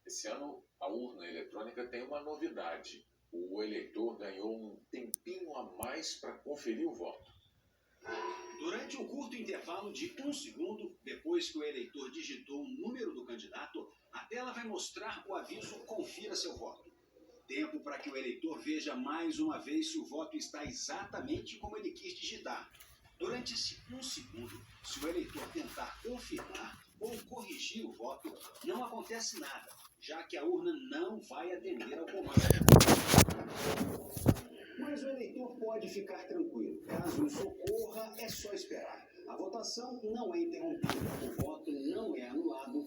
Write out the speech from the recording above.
Esse ano, a urna eletrônica tem uma novidade. O eleitor ganhou um tempinho a mais para conferir o voto. Durante um curto intervalo de 1 segundo, depois que o eleitor digitou o número do candidato, a tela vai mostrar o aviso "Confira seu voto". Tempo para que o eleitor veja mais uma vez se o voto está exatamente como ele quis digitar. Durante esse 1 segundo, se o eleitor tentar confirmar ou corrigir o voto, não acontece nada, já que a urna não vai atender ao comando. Mas o eleitor pode ficar tranquilo. Caso isso ocorra, é só esperar. A votação não é interrompida, o voto não é anulado